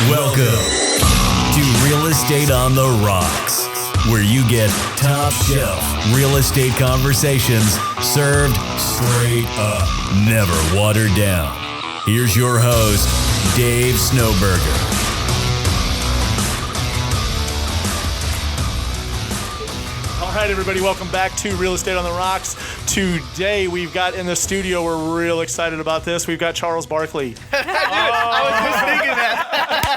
Welcome to Real Estate on the Rocks, where you get top shelf real estate conversations served straight up, never watered down. Here's your host, Dave Snowberger. All right, everybody, welcome back to Real Estate on the Rocks. Today, we've got in the studio, we're real excited about this, we've got Charles Barkley. I was just thinking that.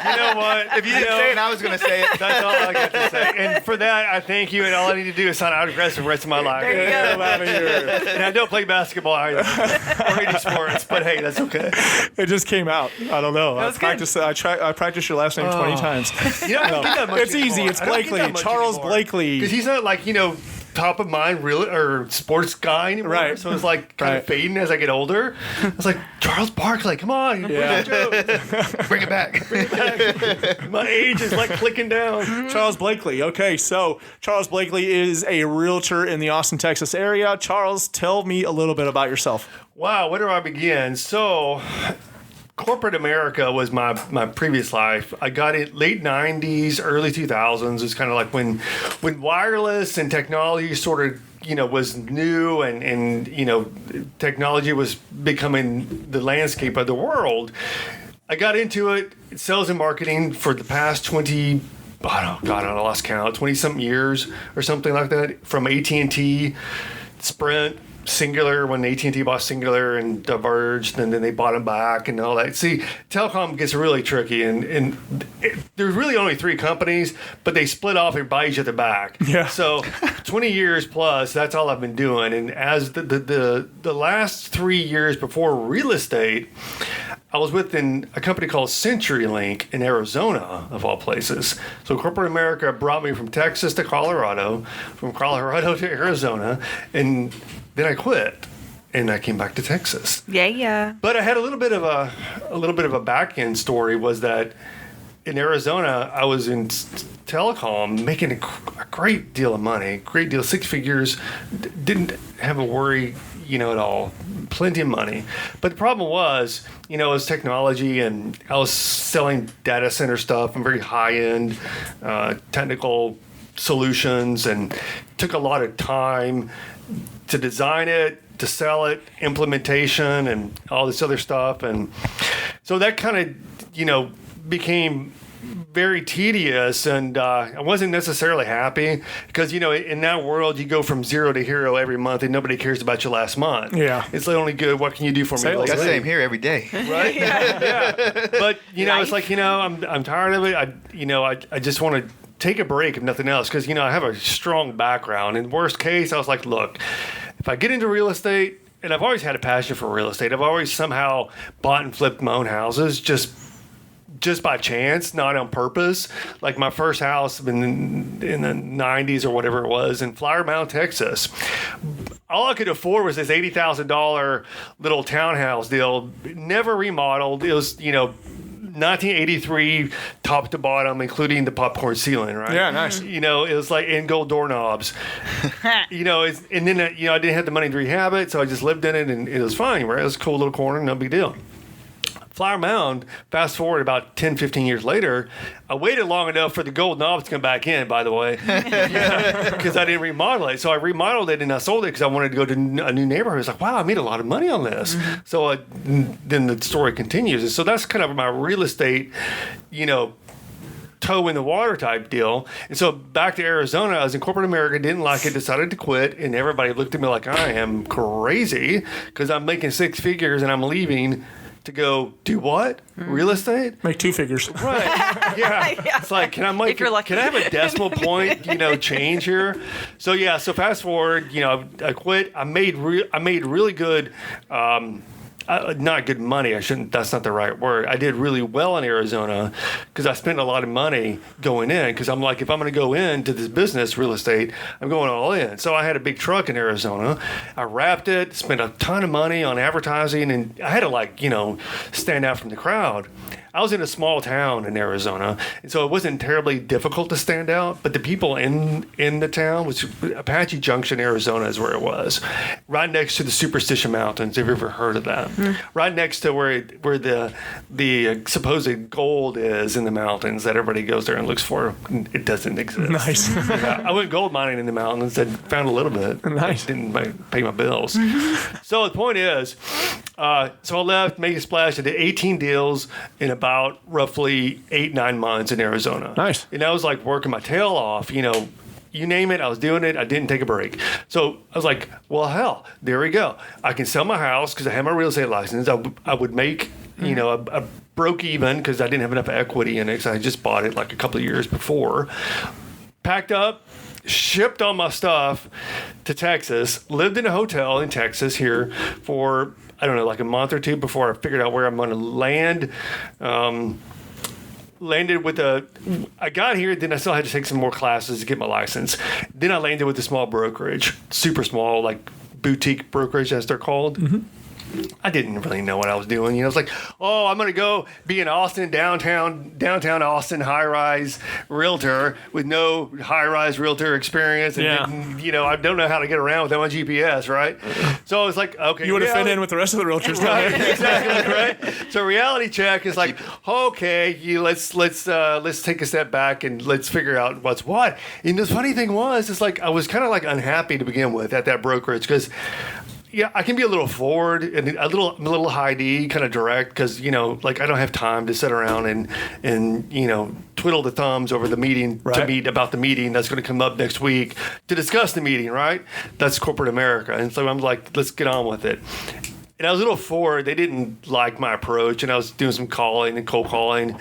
You know what? If you didn't say it, I was going to say it. That's all I got to say. And for that, I thank you, and all I need to do is sign autographs for the rest of my life. There you go. Get him out of here. And I don't play basketball either, or any sports, but hey, that's okay. It just came out. I don't know. was I practiced your last name 20 times. You know, I don't get that much It's easy. anymore. It's I don't get Blakely. that much Charles anymore. Blakely. Because he's not like, top of mind real or sports guy anymore. Right. So it's like kind of fading as I get older. It's like, Charles Barkley, come on. Yeah. Bring it back. My age is like clicking down. Charles Blakely. Okay, so Charles Blakely is a realtor in the Austin, Texas area. Charles, tell me a little bit about yourself. Wow, where do I begin? So, corporate America was my previous life. I got it late 90s, early 2000s. It's kind of like when wireless and technology sort of, was new and technology was becoming the landscape of the world. I got into it, sales and marketing, for the past 20, I lost count, 20-something years or something like that, from AT&T, Sprint, Singular, when AT&T bought Singular and diverged, and then they bought them back and all that. See, telecom gets really tricky, and there's really only three companies, but they split off and buy each other back. Yeah. So 20 years plus, that's all I've been doing. And as the last 3 years before real estate, I was within a company called CenturyLink in Arizona, of all places. So corporate America brought me from Texas to Colorado, from Colorado to Arizona, and then I quit, and I came back to Texas. Yeah. But I had a little bit of a back end story. Was that in Arizona, I was in telecom, making a great deal of money, six figures, didn't have a worry, at all, plenty of money. But the problem was, it was technology, and I was selling data center stuff and very high end technical solutions, and took a lot of time to design it, to sell it, implementation, and all this other stuff. And so that kind of, became very tedious, and I wasn't necessarily happy because, in that world, you go from zero to hero every month, and nobody cares about your last month. Yeah. It's only good. What can you do for me? Sales. Got the same here every day. Right? Yeah. But, it's like, I'm tired of it. I just want to take a break, if nothing else, because, I have a strong background. In worst case, I was like, look, if I get into real estate, and I've always had a passion for real estate, I've always somehow bought and flipped my own houses just by chance, not on purpose. Like my first house in the 90s or whatever it was in Flower Mound, Texas. All I could afford was this $80,000 little townhouse deal, never remodeled. It was, 1983 top to bottom, including the popcorn ceiling, right? Yeah, nice. It was like in gold doorknobs. And then, I didn't have the money to rehab it, so I just lived in it, and it was fine, right? It was a cool little corner, no big deal. Flower Mound, fast forward about 10, 15 years later, I waited long enough for the gold knobs to come back in, by the way, because I didn't remodel it. So I remodeled it and I sold it because I wanted to go to a new neighborhood. It's like, wow, I made a lot of money on this. Mm-hmm. So then the story continues. And so that's kind of my real estate, toe in the water type deal. And so back to Arizona, I was in corporate America, didn't like it, decided to quit, and everybody looked at me like I am crazy because I'm making six figures and I'm leaving to go do what? Real estate? Make two figures. Right. Yeah. It's like, can I have a decimal point, change here? So fast forward, I quit. I made really good, not good money. That's not the right word. I did really well in Arizona because I spent a lot of money going in, because I'm like, if I'm going to go into this business, real estate, I'm going all in. So I had a big truck in Arizona. I wrapped it, spent a ton of money on advertising, and I had to stand out from the crowd. I was in a small town in Arizona, and so it wasn't terribly difficult to stand out. But the people in the town, which Apache Junction, Arizona, is where it was, right next to the Superstition Mountains. Have you ever heard of that? Right next to where the supposed gold is in the mountains that everybody goes there and looks for. It doesn't exist. Nice. Yeah, I went gold mining in the mountains and found a little bit. Nice. Didn't pay my bills. So the point is, so I left, made a splash, I did 18 deals in about roughly 8-9 months in Arizona. Nice. And I was like working my tail off, you name it, I was doing it. I didn't take a break. So I was like, well, hell, there we go. I can sell my house because I have my real estate license. I would make, a broke even because I didn't have enough equity in it because I just bought it like a couple of years before. Packed up, shipped all my stuff to Texas, lived in a hotel in Texas here for, I don't know, like a month or two before I figured out where I'm going to land. Landed with I got here, then I still had to take some more classes to get my license. Then I landed with a small brokerage, super small, like boutique brokerage as they're called. I didn't really know what I was doing. I was like, oh, I'm going to go be an Austin, downtown Austin high-rise realtor with no high-rise realtor experience. And, I don't know how to get around without my GPS, right? So I was like, okay. You would have fit in with the rest of the realtors down right, there. exactly, right? So reality check is like, okay, let's take a step back and let's figure out what's what. And the funny thing was, it's like I was kind of like unhappy to begin with at that brokerage because I can be a little forward and a little high D, kind of direct, because like I don't have time to sit around and twiddle the thumbs over the meeting to meet about the meeting that's going to come up next week to discuss the meeting, right? That's corporate America, and so I'm like, let's get on with it. And I was a little forward. They didn't like my approach, and I was doing some calling and cold calling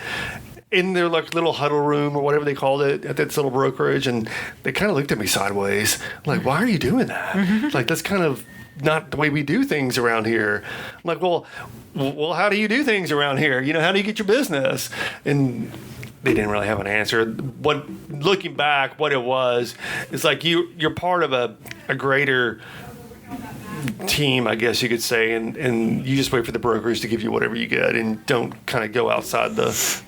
in their like little huddle room or whatever they called it at this little brokerage, and they kind of looked at me sideways, like, why are you doing that? Like, that's kind of not the way we do things around here. I'm like, well, how do you do things around here? How do you get your business? And they didn't really have an answer. Looking back, what it was, it's like you're part of a greater team, I guess you could say, and you just wait for the brokers to give you whatever you get and don't kind of go outside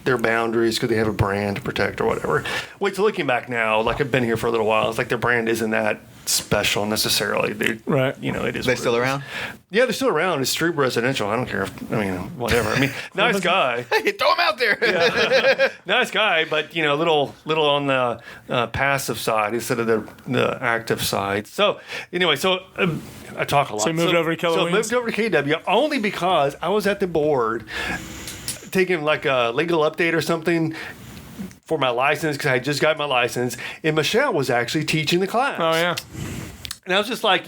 their boundaries because they have a brand to protect or whatever. Which, looking back now, like I've been here for a little while, it's like their brand isn't that special necessarily. It is. They still around? Yeah, they're still around. It's Strube Residential. I don't care whatever. Nice guy. Hey, throw him out there. Yeah. Nice guy, but little on the passive side instead of the active side. So anyway, I talk a lot. So you moved over to Keller Williams? So moved over to KW only because I was at the board taking like a legal update or something for my license because I had just got my license, and Michelle was actually teaching the class. Oh, yeah. And I was just like,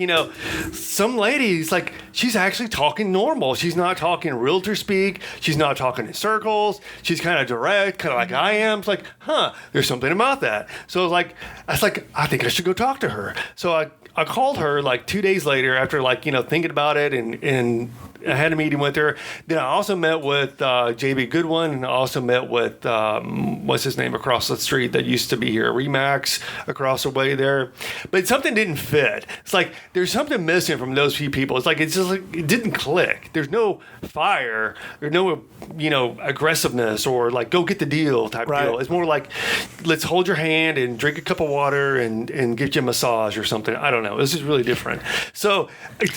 some lady's like, she's actually talking normal. She's not talking realtor speak. She's not talking in circles. She's kind of direct, kind of like I am. It's like, there's something about that. So I was like, I think I should go talk to her. So I called her like 2 days later after thinking about it and I had a meeting with her. Then I also met with JB Goodwin, and I also met with what's his name across the street that used to be here, Remax across the way there. But something didn't fit. It's like there's something missing from those few people. It's like it's just like it didn't click. There's no fire. There's no aggressiveness or like go get the deal type deal. It's more like let's hold your hand and drink a cup of water and get you a massage or something. I don't know. This is really different. So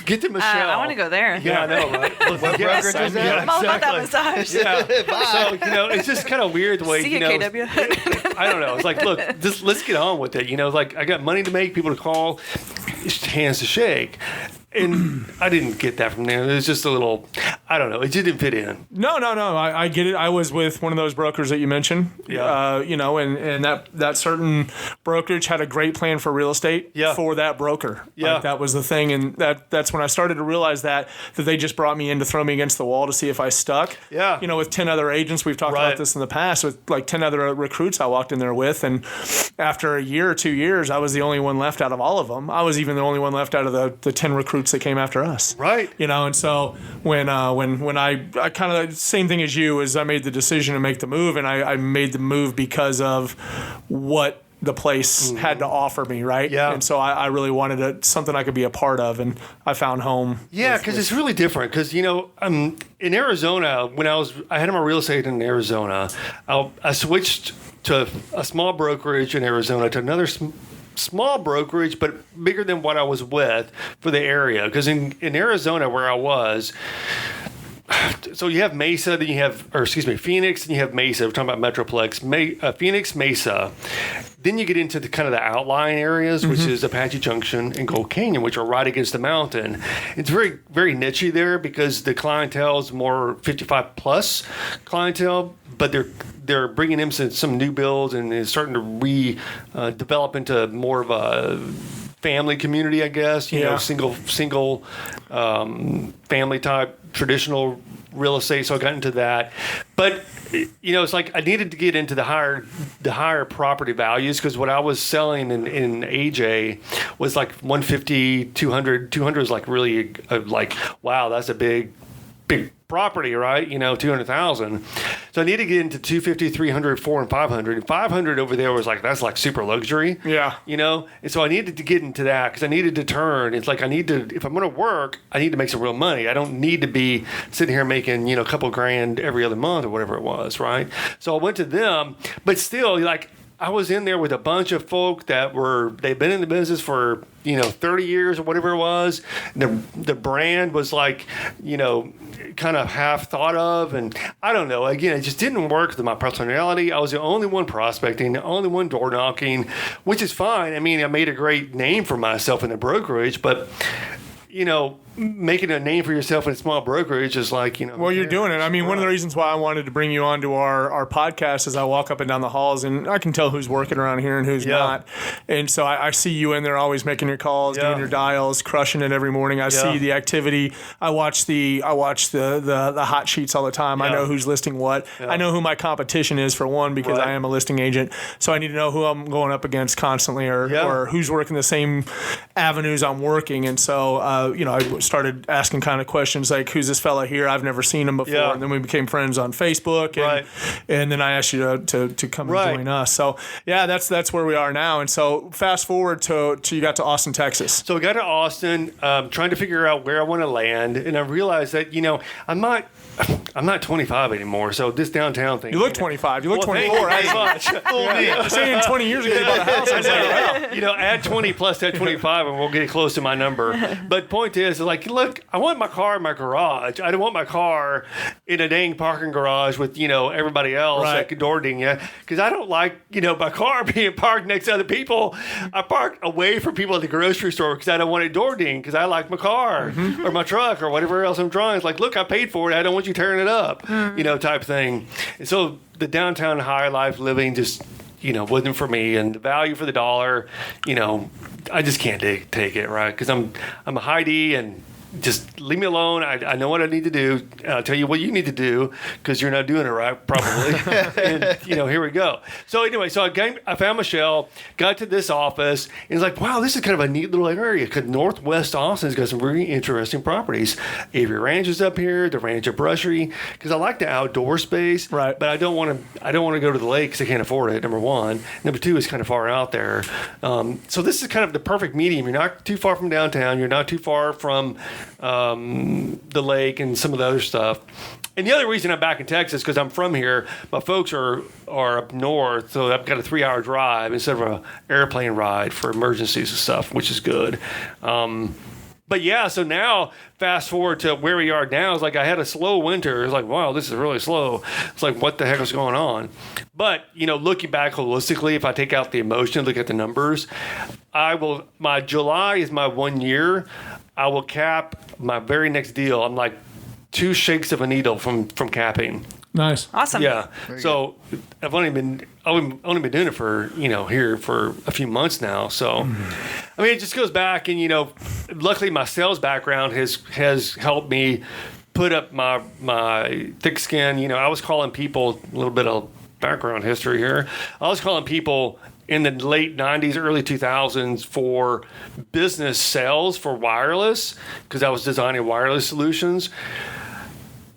get to Michelle. I want to go there. Yeah, I know. Right? What brokerage is that? Yeah, I'm all about that massage. Yeah. So, it's just kind of weird the way, See you, KW. I don't know. It's like, look, let's get on with it. Like I got money to make, people to call, hands to shake. And I didn't get that from there. It was just a little, I don't know. It didn't fit in. No. I get it. I was with one of those brokers that you mentioned. Yeah. And that certain brokerage had a great plan for real estate for that broker. Yeah. Like, that was the thing. And that's when I started to realize that they just brought me in to throw me against the wall to see if I stuck. Yeah. With 10 other agents. We've talked about this in the past with like 10 other recruits I walked in there with. And after a year or 2 years, I was the only one left out of all of them. I was even the only one left out of the 10 recruits that came after us. Right. And so when I kind of same thing as you is I made the decision to make the move, and I made the move because of what the place had to offer me, right? Yeah. And so I really wanted something I could be a part of, and I found home. Yeah, because it's really different. Because in Arizona, when I had my real estate in Arizona, I switched to a small brokerage in Arizona to another small brokerage, but bigger than what I was with for the area. Because in Arizona, where I was. So you have Mesa, then you have, Phoenix, and you have Mesa. We're talking about Metroplex, Phoenix, Mesa. Then you get into the kind of the outlying areas, which is Apache Junction and Gold Canyon, which are right against the mountain. It's very, very niche there because the clientele is more 55 plus clientele, but they're bringing in some new builds and it's starting to develop into more of a family community, I guess. You know, single family type traditional real estate. So I got into that, but it's like I needed to get into the higher property values because what I was selling in AJ was like 150, 200. 200 is like really like, wow, that's a big property, right? 200,000. So I need to get into 250, 300, 400, and 500. And 500 over there was like, that's like super luxury. Yeah. And so I needed to get into that because I needed to turn. It's like if I'm going to work, I need to make some real money. I don't need to be sitting here making, a couple grand every other month or whatever it was, right? So I went to them, but still, like, I was in there with a bunch of folk they've been in the business for, 30 years or whatever it was. The brand was like, kind of half thought of. And I don't know, again, it just didn't work with my personality. I was the only one prospecting, the only one door knocking, which is fine. I mean, I made a great name for myself in the brokerage, but, making a name for yourself in a small brokerage is like, Well, you're doing it. I mean, one of the reasons why I wanted to bring you onto our podcast is I walk up and down the halls and I can tell who's working around here and who's not. And so I see you in there always making your calls, doing your dials, crushing it every morning. I see the activity. I watch the hot sheets all the time. I know who's listing what. I know who my competition is for one because I am a listing agent. So I need to know who I'm going up against constantly or who's working the same avenues I'm working. And so, I started asking kind of questions like, who's this fella here? I've never seen him before. Yeah. And then we became friends on Facebook. And then I asked you to come and join us. So, that's where we are now. And so fast forward to you got to Austin, Texas. So we got to Austin, trying to figure out where I want to land. And I realized that, I'm not 25 anymore. So this downtown thing. You look 25. You look 24. Thank you very much. Saying 20 years ago you bought a house. I was like, wow. Add 20 plus that 25 and we'll get close to my number. But the point is, like, look, I want my car in my garage. I don't want my car in a dang parking garage with, everybody else that could door ding you. Because I don't like, my car being parked next to other people. I park away from people at the grocery store because I don't want it door ding because I like my car or my truck or whatever else I'm driving. It's like, look, I paid for it. I don't want you tearing it up, type thing. And so the downtown high life living just, wasn't for me. And the value for the dollar, I just can't take it, right? Because I'm a Heidi and just leave me alone. I know what I need to do. I'll tell you what you need to do because you're not doing it right, probably. And, here we go. So anyway, I found Michelle, got to this office, and it's like, wow, this is kind of a neat little area because Northwest Austin's got some really interesting properties. Avery Ranch is up here, the Ranch at Brushery, because I like the outdoor space, right? But I don't want to go to the lake because I can't afford it. Number one. Number two is kind of far out there. So this is kind of the perfect medium. You're not too far from downtown. You're not too far from the lake and some of the other stuff. And the other reason I'm back in Texas because I'm from here. My folks are up north, so I've got a 3-hour drive instead of an airplane ride for emergencies and stuff, which is good. But yeah, so now fast forward to where we are now. It's like I had a slow winter. It's like, wow, this is really slow. It's like, what the heck is going on? But, looking back holistically, if I take out the emotion, look at the numbers, my July is my 1 year. I will cap my very next deal. I'm like 2 shakes of a needle from capping. Nice. Awesome. Yeah. So I've only been doing it for, here for a few months now. So, I mean, it just goes back and, luckily my sales background has helped me put up my thick skin. I was calling people, a little bit of background history here. I was calling people in the late 90s, early 2000s for business sales for wireless because I was designing wireless solutions.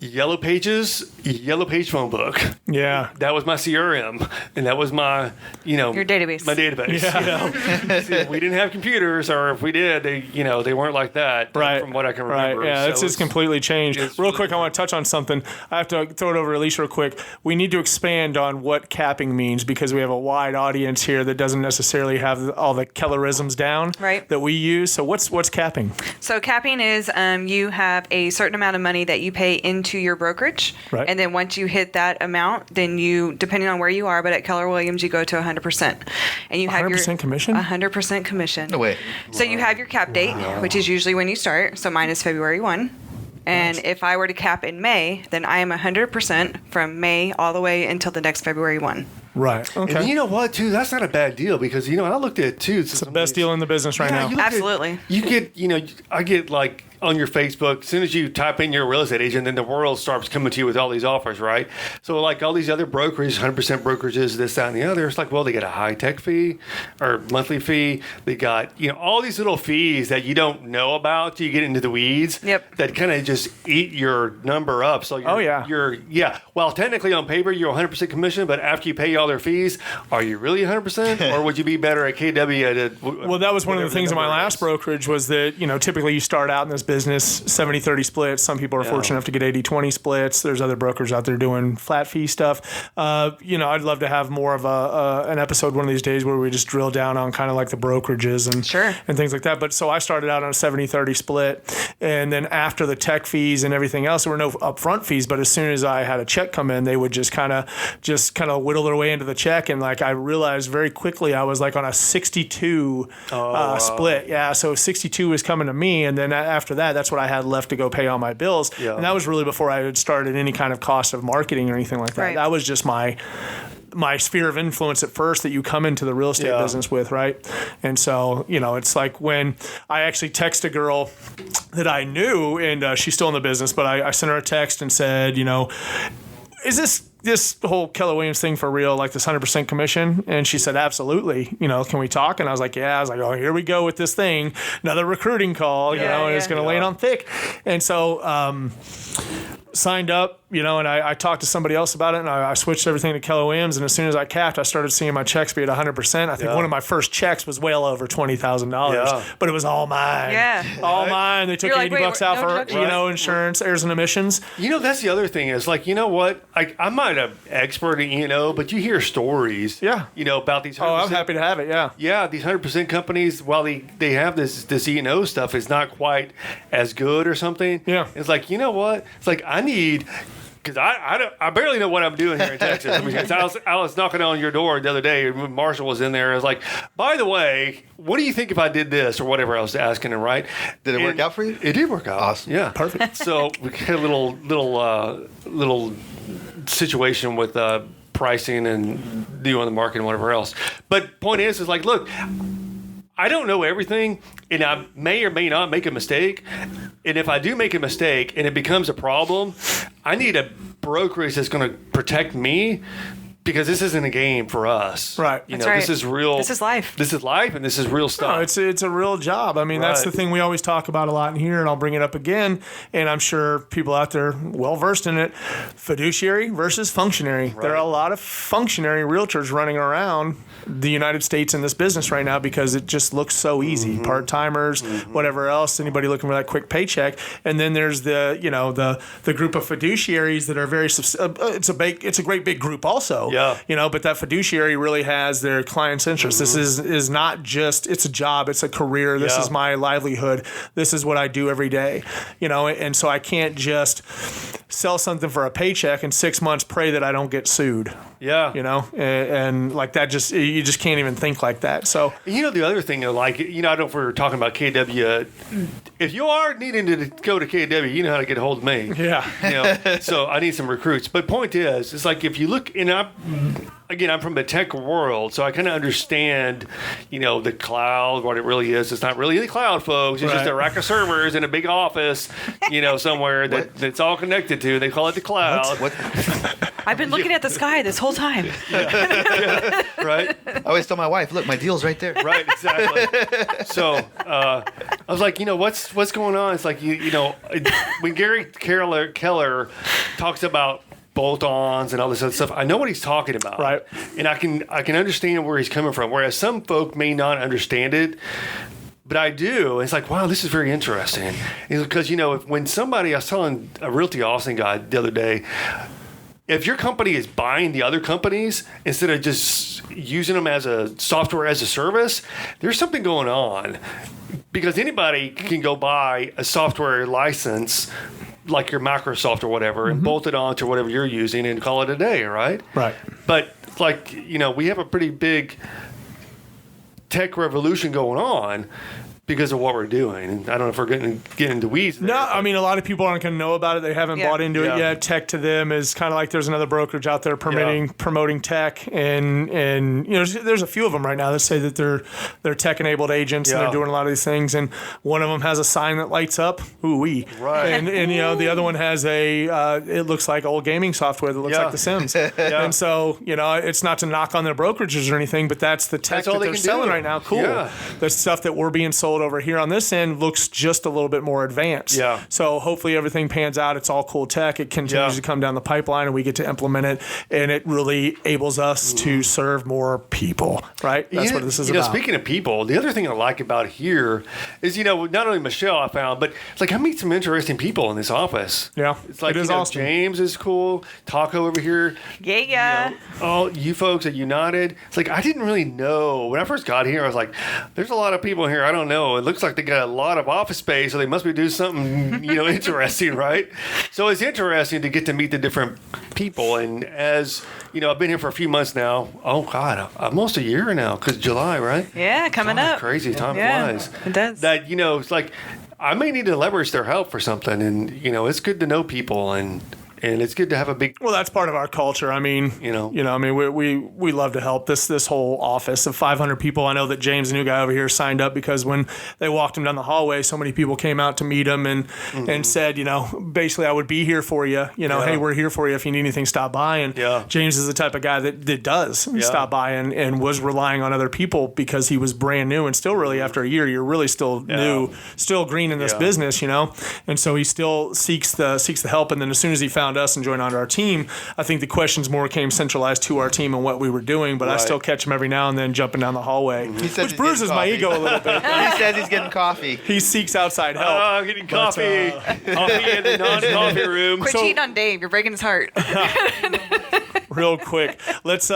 Yellow Pages, Yellow Page phone book. Yeah. That was my CRM, and that was my, Your database. My database. Yeah. See, we didn't have computers, or if we did, they weren't like that. Right. From what I can remember. Right. Yeah. So It's completely changed. Real quick, I want to touch on something. I have to throw it over to Alicia real quick. We need to expand on what capping means because we have a wide audience here that doesn't necessarily have all the Kellerisms down that we use. So what's capping? So capping is you have a certain amount of money that you pay into your brokerage. Right. And then once you hit that amount, then you, depending on where you are, but at Keller Williams, you go to 100%. And you have 100% commission? 100% commission. No way. So you have your cap date, which is usually when you start. So mine is February 1. And if I were to cap in May, then I am 100% from May all the way until the next February 1. Right. Okay. And you know what, too? That's not a bad deal because, I looked at it, too. It's the best deal in the business right now. Absolutely. You get, I get like on your Facebook, as soon as you type in your real estate agent, then the world starts coming to you with all these offers, right? So like all these other brokerages, 100% brokerages, this, that, and the other, it's like, well, they get a high tech fee or monthly fee. They got, all these little fees that you don't know about till you get into the weeds. Yep. That kind of just eat your number up. So well, technically on paper, you're 100% commission, but after you pay all their fees, are you really 100%? Or would you be better at KW? Well, that was one of the things in my last brokerage was that, typically you start out in this business 70-30 splits. Some people are fortunate enough to get 80-20 splits. There's other brokers out there doing flat fee stuff. I'd love to have more of an episode one of these days where we just drill down on kind of like the brokerages and things like that. But so I started out on a 70-30 split. And then after the tech fees and everything else, there were no upfront fees. But as soon as I had a check come in, they would just kind of whittle their way into the check. And like I realized very quickly I was like on a 62 split. Yeah. So 62 was coming to me. And then after that, that's what I had left to go pay all my bills. Yeah. And that was really before I had started any kind of cost of marketing or anything like that. Right. That was just my sphere of influence at first that you come into the real estate business with, right? And so, it's like when I actually text a girl that I knew, and she's still in the business, but I sent her a text and said, is this whole Keller Williams thing for real, like this 100% commission? And she said, absolutely. Can we talk? And I was like, yeah. I was like, oh, here we go with this thing. Another recruiting call, and it's going to lay it on thick. And so signed up, and I talked to somebody else about it, and I switched everything to Keller Williams. And as soon as I capped, I started seeing my checks be at 100%. I think one of my first checks was well over $20,000, but it was all mine. Yeah. All mine. They took You're like, $80 out for, insurance, errors and emissions. That's the other thing is like, what? I'm not an expert in but you hear stories. Yeah. About these 100%. Oh, I'm happy to have it. Yeah. Yeah. These 100% companies, while they have this stuff, is not quite as good or something. Yeah. It's like, what? It's like I need. Because I barely know what I'm doing here in Texas. I was knocking on your door the other day. Marshall was in there. I was like, by the way, what do you think if I did this or whatever I was asking him, right? Did it work out for you? It did work out. Awesome. Yeah. Perfect. So we had a little situation with pricing and doing the market and whatever else. But point is like, look, I don't know everything, and I may or may not make a mistake. And if I do make a mistake and it becomes a problem, I need a brokerage that's going to protect me because this isn't a game for us. Right. This is real. This is life. This is life, and this is real stuff. No, it's a real job. I mean, that's the thing we always talk about a lot in here, and I'll bring it up again, and I'm sure people out there well-versed in it. Fiduciary versus functionary. Right. There are a lot of functionary realtors running around the United States in this business right now because it just looks so easy. Mm-hmm. Part-timers, whatever else, anybody looking for that quick paycheck. And then there's the group of fiduciaries that are very it's a great big group also. Yeah. But that fiduciary really has their client's interest. Mm-hmm. This is not just, it's a job, it's a career. This is my livelihood. This is what I do every day. And so I can't just sell something for a paycheck and 6 months pray that I don't get sued. Yeah. And like that you just can't even think like that. So the other thing, like, I don't know if we were talking about KW. If you are needing to go to KW, you know how to get a hold of me. Yeah. So I need some recruits. But point is, it's like if you look, and I'm from the tech world, so I kind of understand, the cloud, what it really is. It's not really the cloud, folks. It's just a rack of servers in a big office, somewhere that's all connected to. They call it the cloud. What? I've been looking at the sky this whole time. Right? I always tell my wife, look, my deal's right there. Right, exactly. So I was like, what's going on? It's like, when Gary Keller talks about bolt-ons and all this other stuff, I know what he's talking about. Right. And I can understand where he's coming from, whereas some folk may not understand it. But I do. It's like, wow, this is very interesting. Because, when somebody, I was telling a Realty Austin guy the other day, if your company is buying the other companies instead of just using them as a software as a service, there's something going on. Because anybody can go buy a software license like your Microsoft or whatever and bolt it on to whatever you're using and call it a day, right? Right. But we have a pretty big tech revolution going on because of what we're doing. And I don't know if we're getting into weeds there. No, I mean, a lot of people aren't going to know about it. They haven't bought into it Yeah. yet. Tech to them is kind of like there's another brokerage out there promoting tech, and there's a few of them right now that say that they're tech-enabled agents and they're doing a lot of these things. And one of them has a sign that lights up. Ooh-wee. Right. And the other one has it looks like old gaming software that looks like The Sims. And so, it's not to knock on their brokerages or anything, but that's the tech that they're selling right now. Cool. Yeah. The stuff that we're being sold over here on this end looks just a little bit more advanced. Yeah. So hopefully everything pans out. It's all cool tech. It continues to come down the pipeline and we get to implement it. And it really enables us to serve more people, right? That's what this is about. Speaking of people, the other thing I like about here is, not only Michelle I found, but it's like I meet some interesting people in this office. Yeah. It's like, it is awesome. James is cool. Taco over here. Yeah. All you folks at United. It's like, I didn't really know. When I first got here, I was like, there's a lot of people here. I don't know. It looks like they got a lot of office space, so they must be doing something, interesting, right? So it's interesting to get to meet the different people. And as, I've been here for a few months now. Oh, God, almost a year now, because July, right? Yeah, coming God, up. Crazy time flies. It does. That, it's like, I may need to leverage their help for something. And, it's good to know people and it's good to have a big. Well, that's part of our culture. I mean, we love to help. This whole office of 500 people. I know that James, the new guy over here, signed up because when they walked him down the hallway, so many people came out to meet him and said, basically, I would be here for you. Hey, we're here for you. If you need anything, stop by. And James is the type of guy that does stop by and was relying on other people because he was brand new and still really after a year, you're really still new, still green in this business, And so he still seeks the help. And then as soon as he found us and joined onto our team, I think the questions more came centralized to our team and what we were doing, but I still catch him every now and then jumping down the hallway, which bruises my ego a little bit. He says he's getting coffee. He seeks outside help. Oh, I'm getting coffee. Coffee in the non-coffee room. Quit cheating on Dave. You're breaking his heart. Real quick, let's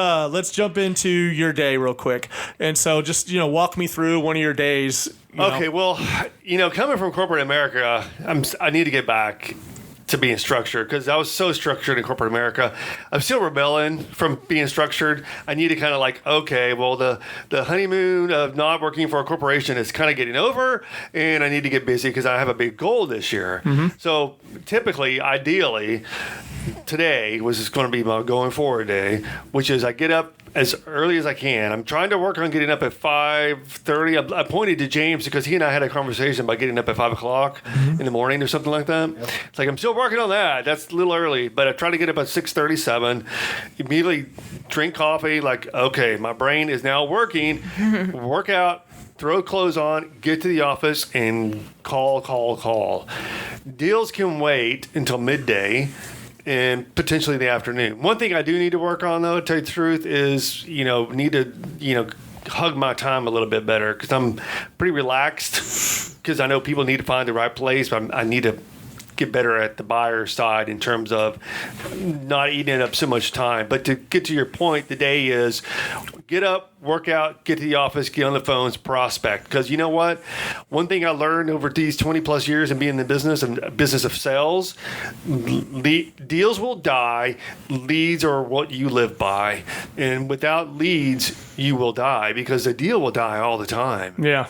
jump into your day real quick, and so just walk me through one of your days. Okay, well, coming from corporate America, I need to get back to being structured because I was so structured in corporate America. I'm still rebelling from being structured. I need to kind of okay, well, the honeymoon of not working for a corporation is kind of getting over, and I need to get busy because I have a big goal this year. So typically, ideally, today was just going to be my going forward day, which is I get up as early as I can. I'm trying to work on getting up at 5:30. I pointed to James because he and I had a conversation about getting up at 5 o'clock in the morning or something like that. Yep. It's like, I'm still working on that. That's a little early, but I try to get up at 6:37, immediately drink coffee. Okay, my brain is now working, work out, throw clothes on, get to the office, and call. Deals can wait until midday and potentially the afternoon. One thing I do need to work on, though, to tell you the truth, is, need to, hug my time a little bit better because I'm pretty relaxed because I know people need to find the right place, but I need to get better at the buyer side in terms of not eating up so much time. But to get to your point, the day is get up, work out, get to the office, get on the phones, prospect. Because you know what? One thing I learned over these 20 plus years and being in the business and business of sales, deals will die. Leads are what you live by. And without leads, you will die because the deal will die all the time. Yeah.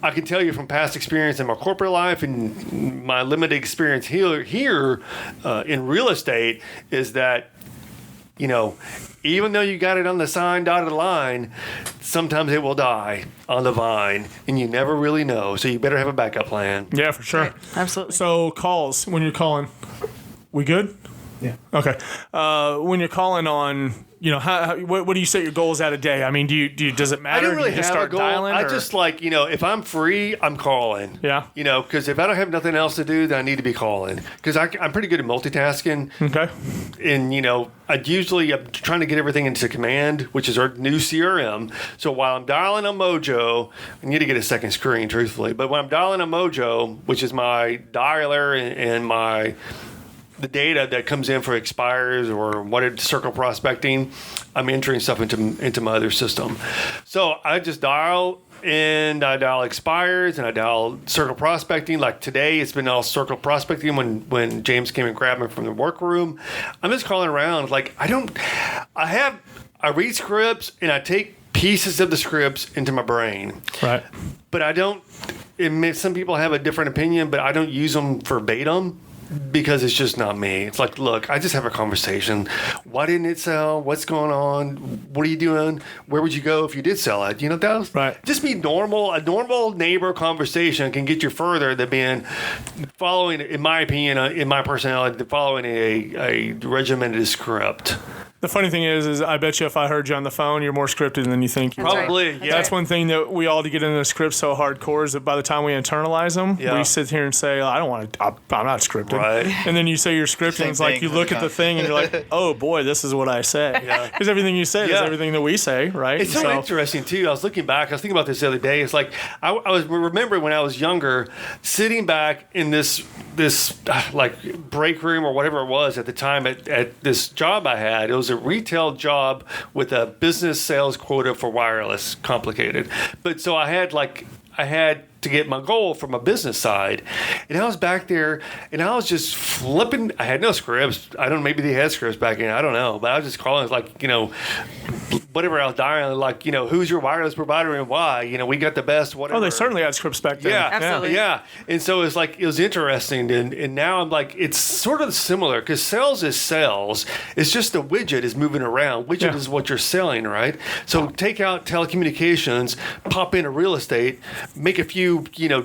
I can tell you from past experience in my corporate life and my limited experience here in real estate is that, even though you got it on the sign dotted line, sometimes it will die on the vine, and you never really know. So you better have a backup plan. Yeah, for sure. Right. Absolutely. So calls when you're calling, we good? Yeah. Okay. When you're calling on, what do you set your goals at a day? I mean, does it I matter? don't really Do you just have a start goal. dialing? I or- just like, if I'm free, I'm calling. Yeah. Because if I don't have nothing else to do, then I need to be calling. Because I'm pretty good at multitasking. Okay. And, I'm trying to get everything into Command, which is our new CRM. So while I'm dialing on Mojo, I need to get a second screen, truthfully. But when I'm dialing on Mojo, which is my dialer and the data that comes in for expires or what it's circle prospecting, I'm entering stuff into my other system. So I just dial and I dial expires and I dial circle prospecting. Like today, it's been all circle prospecting when James came and grabbed me from the workroom. I'm just calling around. Like I read scripts and I take pieces of the scripts into my brain. Right. But I don't, some people have a different opinion, but I don't use them verbatim. Because it's just not me. It's like, look, I just have a conversation. Why didn't it sell? What's going on? What are you doing? Where would you go if you did sell it? That was right. Just be normal. A normal neighbor conversation can get you further than following, in my opinion, in my personality, following a regimented script. The funny thing is I bet you if I heard you on the phone, you're more scripted than you think. Probably, right. yeah. That's one thing that we all get into the scripts so hardcore is that by the time we internalize them, we sit here and say, I'm not scripted. Right. And then you say you're scripted, Same and it's like thing. you look at the thing and you're like, oh boy, this is what I say. Because everything you say is everything that we say, right? It's so interesting too. I was looking back. I was thinking about this the other day. It's like I was remembering when I was younger, sitting back in this like break room or whatever it was at the time at this job I had. It was a retail job with a business sales quota for wireless, complicated. But so I had to get my goal from a business side. And I was back there and I was just flipping. I had no scripts. I don't know, maybe they had scripts back then. I don't know. But I was just calling it like, whatever I was dialing, like, who's your wireless provider and why? We got the best, whatever. Oh, they certainly had scripts back then. Yeah, Absolutely. Yeah. And so it's like, it was interesting. And now I'm like, it's sort of similar because sales is sales. It's just the widget is moving around. Widget is what you're selling, right? So take out telecommunications, pop into real estate, make a few,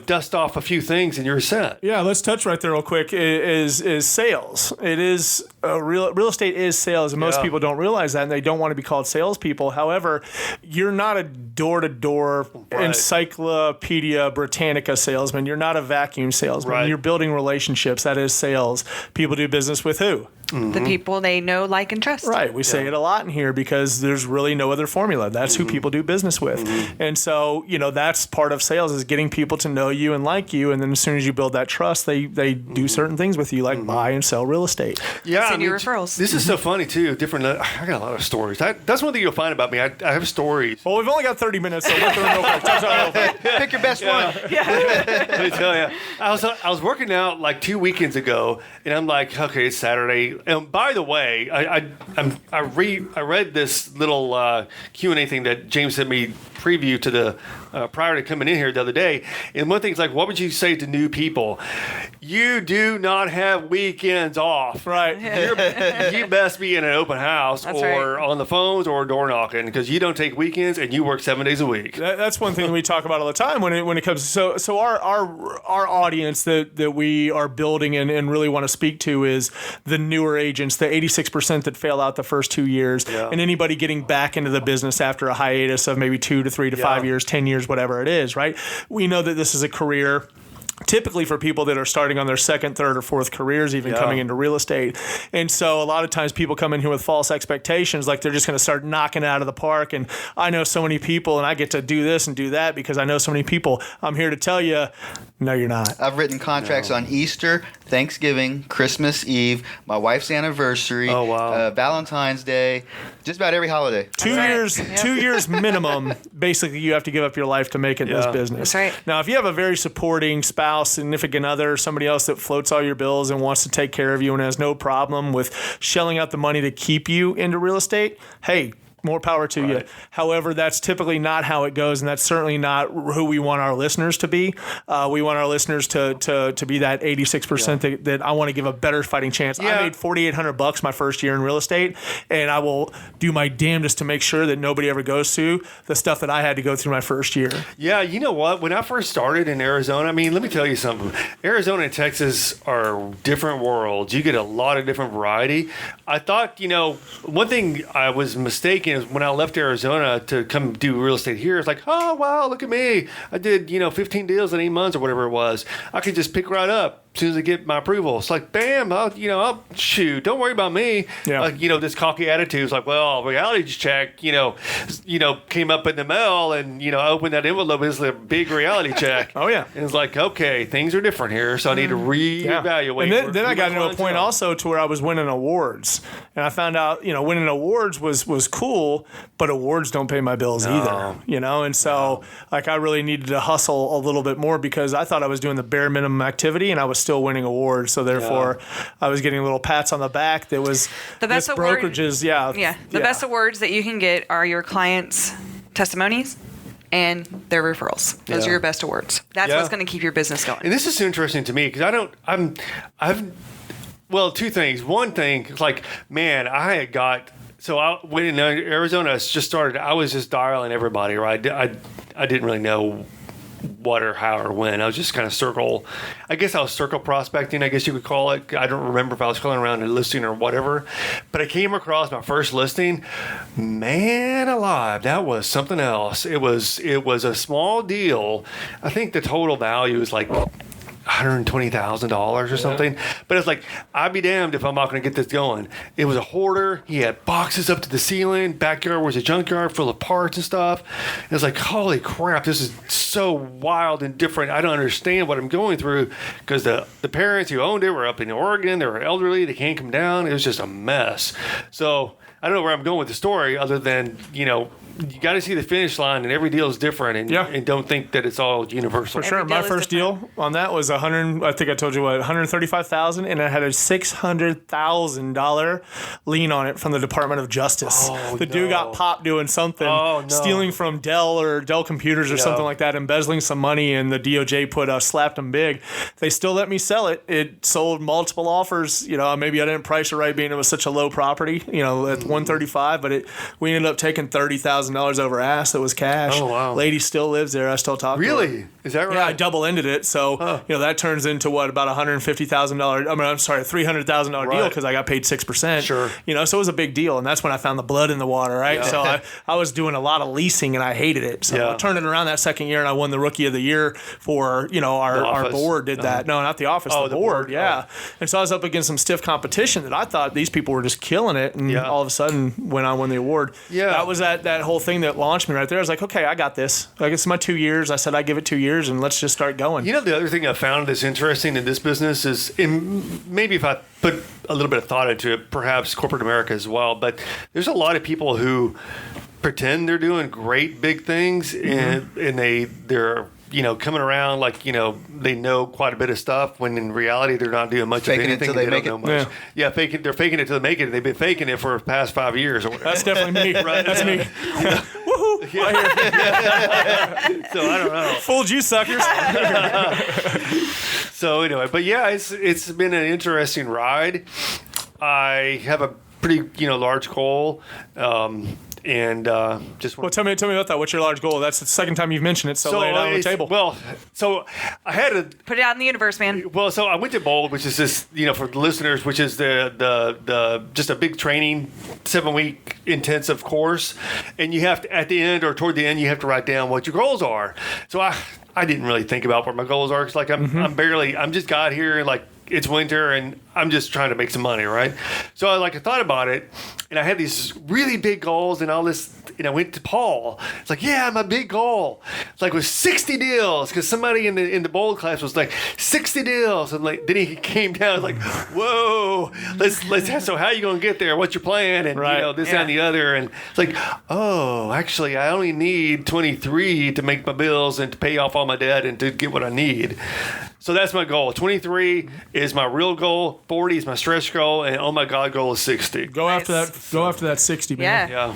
dust off a few things and you're set. Yeah, let's touch right there real quick. Is sales. It is real estate is sales, and most people don't realize that, and they don't want to be called salespeople. However, you're not a door-to-door Encyclopedia Britannica salesman. You're not a vacuum salesman. Right. You're building relationships. That is sales. People do business with who? The people they know, like, and trust. Right. We say it a lot in here because there's really no other formula. That's who people do business with. And so, that's part of sales is getting people to know you and like you. And then as soon as you build that trust, they do certain things with you, like buy and sell real estate. Yeah. Send you referrals. This is so funny too. I got a lot of stories. That's one thing you'll find about me. I have stories. Well, we've only got 30 minutes, so we'll through real quick. Touch on real quick. Pick your best one. Let me tell you, I was working out like 2 weekends ago, and I'm like, okay, it's Saturday. And by the way, I read this little Q&A thing that James sent me preview to the prior to coming in here the other day. And one thing's like, what would you say to new people? You do not have weekends off. Right. You best be in an open house That's or right. on the phones or door knocking because you don't take weekends and you work 7 days a week. That's one thing that we talk about all the time when it comes. So our audience that we are building and really want to speak to is the newer agents, the 86% that fail out the first 2 years, and anybody getting back into the business after a hiatus of maybe 2 to 3 to 5 years, 10 years, whatever it is. Right. We know that this is a career. Typically for people that are starting on their second, third, or fourth careers, even coming into real estate. And so a lot of times people come in here with false expectations, like they're just going to start knocking it out of the park. And I know so many people, and I get to do this and do that because I know so many people. I'm here to tell you, no, you're not. I've written contracts on Easter, Thanksgiving, Christmas Eve, my wife's anniversary, Valentine's Day, just about every holiday. 2 years minimum, basically you have to give up your life to make it in this business. That's right. Now, if you have a very supporting spouse, significant other, somebody else that floats all your bills and wants to take care of you and has no problem with shelling out the money to keep you into real estate, hey, more power to you. However, that's typically not how it goes, and that's certainly not who we want our listeners to be. We want our listeners to be that 86% that I want to give a better fighting chance. I made $4,800 my first year in real estate, and I will do my damnedest to make sure that nobody ever goes through the stuff that I had to go through my first year. Yeah, you know what? When I first started in Arizona, I mean, let me tell you something. Arizona and Texas are different worlds. You get a lot of different variety. I thought, one thing I was mistaken is when I left Arizona to come do real estate here, it's like, oh, wow, look at me. I did, 15 deals in 8 months or whatever it was. I could just pick right up as soon as I get my approval. It's like, bam, I'll shoot. Don't worry about me. Yeah. Like, this cocky attitude is like, well, reality check, came up in the mail and, I opened that envelope. It's a big reality check. Oh, yeah. And it's like, okay, things are different here, so I need to reevaluate. And then I got into a point also to where I was winning awards. And I found out, winning awards was cool, but awards don't pay my bills either, And so, I really needed to hustle a little bit more because I thought I was doing the bare minimum activity and I was still winning awards. So therefore, I was getting little pats on the back. That was the best brokerages. The best awards that you can get are your clients' testimonies and their referrals. Those are your best awards. That's what's going to keep your business going. And this is interesting to me because well, two things. One thing is like, man, I had got. So when Arizona just started, I was just dialing everybody, right? I didn't really know what or how or when. I was just kind of circle prospecting, I guess you could call it. I don't remember if I was calling around a listing or whatever, but I came across my first listing. Man alive, that was something else. It was a small deal. I think the total value is like $120,000 or something. But it's like, I'd be damned if I'm not going to get this going. It was a hoarder. He had boxes up to the ceiling. Backyard was a junkyard full of parts and stuff. It was like, holy crap, this is so wild and different. I don't understand what I'm going through because the parents who owned it were up in Oregon. They were elderly. They can't come down. It was just a mess. So I don't know where I'm going with the story other than, you got to see the finish line, and every deal is different, and don't think that it's all universal. For sure, my first deal on that was I think I told you $135,000, and it had a $600,000 lien on it from the Department of Justice. The dude got popped doing something, stealing from Dell Computers or something like that, embezzling some money, and the DOJ slapped him big. They still let me sell it. It sold multiple offers. Maybe I didn't price it right, being it was such a low property. At $135,000, but we ended up taking $30,000 over ass. That was cash. Oh, wow. Lady still lives there. I still talk to her. Really? Is that right? Yeah, I double-ended it. So, that turns into about $300,000 deal because I got paid 6%. Sure. So it was a big deal. And that's when I found the blood in the water, right? Yeah. So I was doing a lot of leasing and I hated it. So I turned it around that second year and I won the Rookie of the Year for, our board did that. No, not the office, the board. Yeah. And so I was up against some stiff competition that I thought these people were just killing it. And all of a sudden, when I won the award, that was that whole thing that launched me right there. I was like, okay, I got this. I guess my 2 years. I said I'd give it 2 years and let's just start going. The other thing I found that's interesting in this business is, maybe if I put a little bit of thought into it, perhaps corporate America as well, but there's a lot of people who pretend they're doing great big things and they're coming around like, they know quite a bit of stuff when in reality they're not doing much faking of anything. It till they make it. Much. Yeah, they're faking it till they make it. They've been faking it for the past 5 years or whatever. That's definitely me. Right? That's me. Woohoo! So I don't know. Fooled you, suckers. So anyway, but yeah, it's been an interesting ride. I have a pretty large goal. And just tell me about that. What's your large goal? That's the second time you've mentioned it. So lay it out on the table. Well, so I had to put it out in the universe, man. Well, so I went to Bold, which is this, for the listeners, which is the just a big training 7-week intensive course, and you have to at the end or toward the end you have to write down what your goals are. So I didn't really think about what my goals are because I'm just got here and like it's winter and I'm just trying to make some money, right? So I thought about it, and I had these really big goals and all this, and I went to Paul. It's like, yeah, my big goal. It's like with 60 deals, because somebody in the Bold class was like 60 deals, and then he came down like, whoa, let's so how you gonna get there? What's your plan? And this that, and the other, and it's like, oh, actually, I only need 23 to make my bills and to pay off all my debt and to get what I need. So that's my goal. 23 is my real goal. 40 is my stretch goal, and oh my God, goal is 60. Go after that 60, man. Yeah.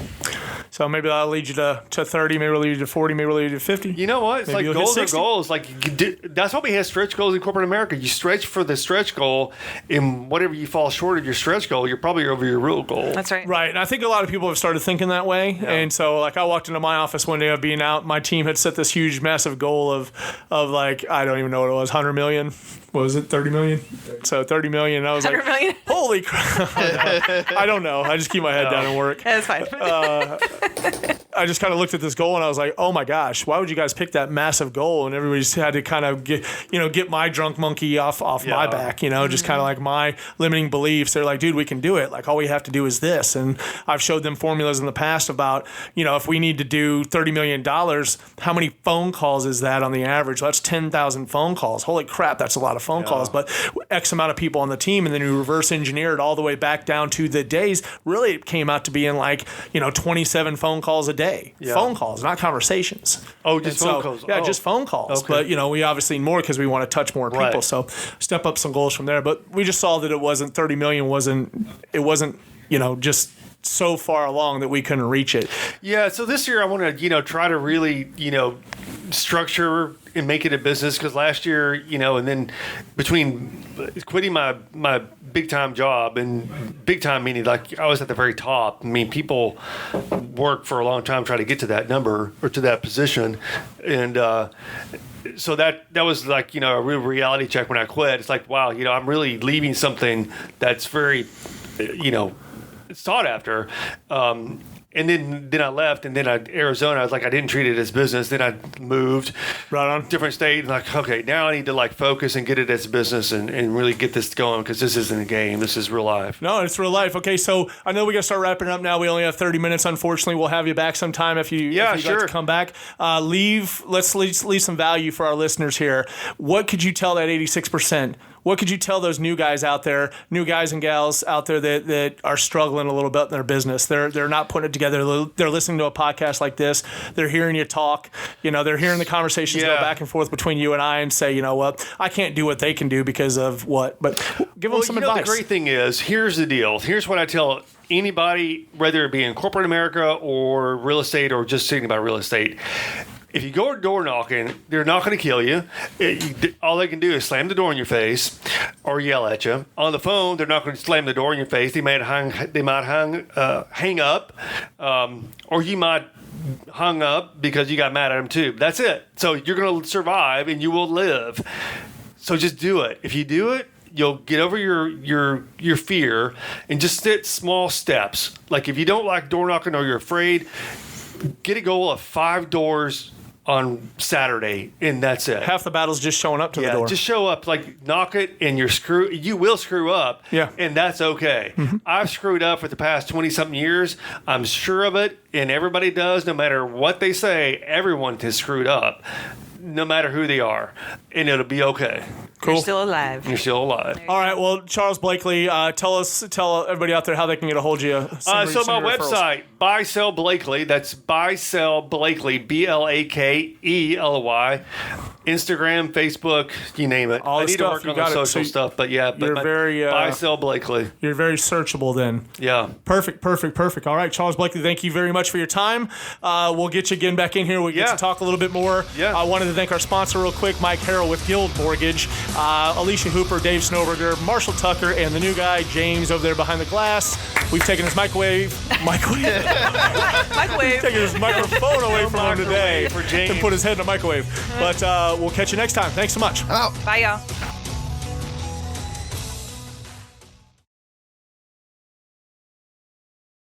So maybe that'll lead you to 30, maybe it'll lead you to 40, maybe it'll lead you to 50. You know what? It's Maybe like you'll hit goals are 60. goals. Like that's why we have stretch goals in corporate America. You stretch for the stretch goal, and whatever you fall short of your stretch goal, you're probably over your real goal. That's right. Right, and I think a lot of people have started thinking that way. Yeah. And so, like, I walked into my office one day of being out. My team had set this huge, massive goal of like, I don't even know what it was, 100 million. What was it, 30 million? So 30 million. And I was 100 like, million? Holy crap. I don't know. I just keep my head down and work. That's fine. I just kind of looked at this goal and I was like, oh my gosh, why would you guys pick that massive goal? And everybody just had to kind of get my drunk monkey off my back, just kind of like my limiting beliefs. They're like, dude, we can do it. Like, all we have to do is this. And I've showed them formulas in the past about, if we need to do $30 million, how many phone calls is that on the average? Well, that's 10,000 phone calls. Holy crap, that's a lot of phone calls. But X amount of people on the team, and then you reverse engineer it all the way back down to the days. Really, it came out to being like, 27 phone calls a day. Yeah. Phone calls, not conversations. Oh, just phone calls. Yeah, just phone calls. Okay. But, we obviously need more because we want to touch more people. Right. So step up some goals from there. But we just saw that it wasn't 30 million wasn't just so far along that we couldn't reach it. Yeah, so this year I want to, try to really, structure and make it a business, because last year, and then between quitting my big time job, and big time meaning like I was at the very top. I mean, people work for a long time trying to get to that number or to that position, and so that was like a real reality check when I quit. It's like, wow, I'm really leaving something that's very sought after. And then I left, and then Arizona, I was like, I didn't treat it as business. Then I moved right on different state, and like, okay, now I need to like focus and get it as business and really get this going, because this isn't a game. This is real life. No, it's real life. Okay, so I know we got to start wrapping up now. We only have 30 minutes, unfortunately. We'll have you back sometime if you'd like to come back. Let's leave some value for our listeners here. What could you tell that 86%? What could you tell those new guys out there, new guys and gals out there that are struggling a little bit in their business? They're not putting it together. They're listening to a podcast like this. They're hearing you talk. They're hearing the conversations go back and forth between you and I, and say, what, I can't do what they can do because of what. But give them some advice. The great thing is, here's the deal. Here's what I tell anybody, whether it be in corporate America or real estate or just thinking about real estate. If you go door knocking, they're not going to kill you. All they can do is slam the door in your face or yell at you. On the phone, they're not going to slam the door in your face. They might hang up, or you might hung up because you got mad at them too. That's it. So you're going to survive and you will live. So just do it. If you do it, you'll get over your fear, and just set small steps. Like if you don't like door knocking or you're afraid, get a goal of 5 doors on Saturday, and that's it. Half the battle's just showing up to the door. Just show up, like knock it, and you will screw up, and that's okay. Mm-hmm. I've screwed up for the past 20-something years. I'm sure of it, and everybody does. No matter what they say, everyone has screwed up, no matter who they are, and it'll be okay. Cool. You're still alive. All right. Well, Charles Blakely, tell everybody out there how they can get a hold of you. So my website, Buy Sell Blakely. That's Buy Sell Blakely, BLAKELY. Instagram, Facebook, you name it. All I need to work on the social stuff, but Buy Sell Blakely. You're very searchable then. Yeah. Perfect. All right, Charles Blakely, thank you very much for your time. We'll get you again back in here. We get to talk a little bit more. Yeah. I wanted to thank our sponsor real quick, Mike Harrell with Guild Mortgage, Alicia Hooper, Dave Snowberger, Marshall Tucker, and the new guy, James, over there behind the glass. We've taken his microwave. Microwave. Taking his microphone away from him today for James. and put his head in a microwave. But we'll catch you next time. Thanks so much. I'm out. Bye, y'all.